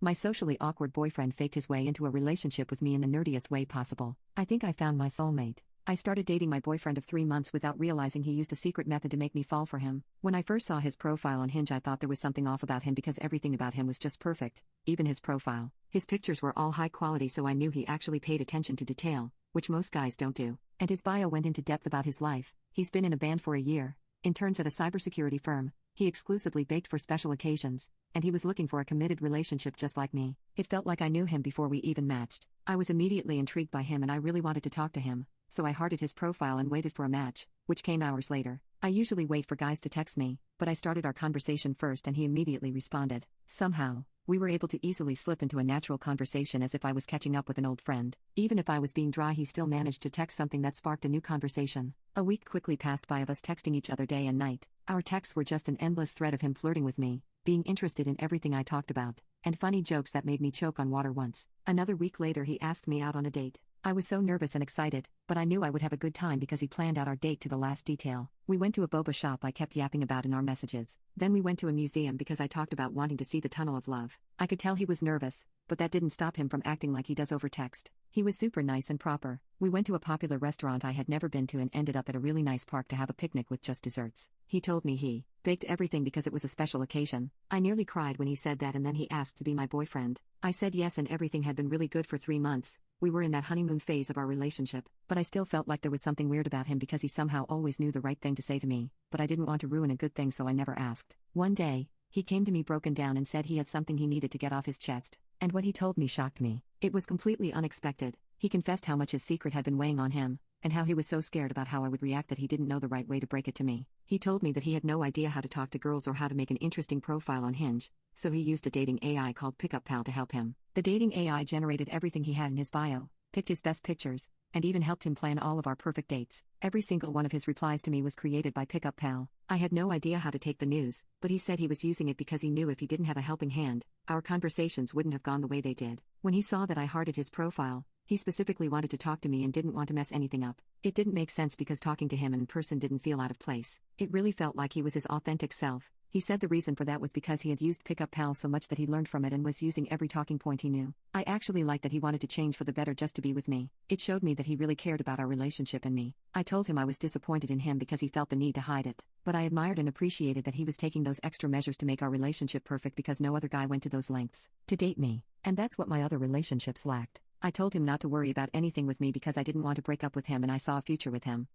My socially awkward boyfriend faked his way into a relationship with me in the nerdiest way possible. I think I found my soulmate. I started dating my boyfriend of 3 months without realizing he used a secret method to make me fall for him. When I first saw his profile on Hinge, I thought there was something off about him because everything about him was just perfect, even his profile. His pictures were all high quality, so I knew he actually paid attention to detail, which most guys don't do. And his bio went into depth about his life. He's been in a band for a year, interns at a cybersecurity firm, he exclusively baked for special occasions, and he was looking for a committed relationship just like me. It felt like I knew him before we even matched. I was immediately intrigued by him and I really wanted to talk to him, so I hearted his profile and waited for a match, which came hours later. I usually wait for guys to text me, but I started our conversation first and he immediately responded. Somehow, we were able to easily slip into a natural conversation as if I was catching up with an old friend. Even if I was being dry, he still managed to text something that sparked a new conversation. A week quickly passed by of us texting each other day and night. Our texts were just an endless thread of him flirting with me, being interested in everything I talked about, and funny jokes that made me choke on water once. Another week later, he asked me out on a date. I was so nervous and excited, but I knew I would have a good time because he planned out our date to the last detail. We went to a boba shop I kept yapping about in our messages. Then we went to a museum because I talked about wanting to see the Tunnel of Love. I could tell he was nervous, but that didn't stop him from acting like he does over text. He was super nice and proper. We went to a popular restaurant I had never been to and ended up at a really nice park to have a picnic with just desserts. He told me he baked everything because it was a special occasion. I nearly cried when he said that, and then he asked to be my boyfriend. I said yes, and everything had been really good for 3 months. We were in that honeymoon phase of our relationship, but I still felt like there was something weird about him because he somehow always knew the right thing to say to me, but I didn't want to ruin a good thing, so I never asked. One day, he came to me broken down and said he had something he needed to get off his chest, and what he told me shocked me. It was completely unexpected. He confessed how much his secret had been weighing on him, and how he was so scared about how I would react that he didn't know the right way to break it to me. He told me that he had no idea how to talk to girls or how to make an interesting profile on Hinge, so he used a dating AI called Pickup Pal to help him. The dating AI generated everything he had in his bio, picked his best pictures, and even helped him plan all of our perfect dates. Every single one of his replies to me was created by Pickup Pal. I had no idea how to take the news, but he said he was using it because he knew if he didn't have a helping hand, our conversations wouldn't have gone the way they did. When he saw that I hearted his profile, he specifically wanted to talk to me and didn't want to mess anything up. It didn't make sense because talking to him in person didn't feel out of place. It really felt like he was his authentic self. He said the reason for that was because he had used Pickup Pal so much that he learned from it and was using every talking point he knew. I actually liked that he wanted to change for the better just to be with me. It showed me that he really cared about our relationship and me. I told him I was disappointed in him because he felt the need to hide it, but I admired and appreciated that he was taking those extra measures to make our relationship perfect because no other guy went to those lengths to date me, and that's what my other relationships lacked. I told him not to worry about anything with me because I didn't want to break up with him and I saw a future with him.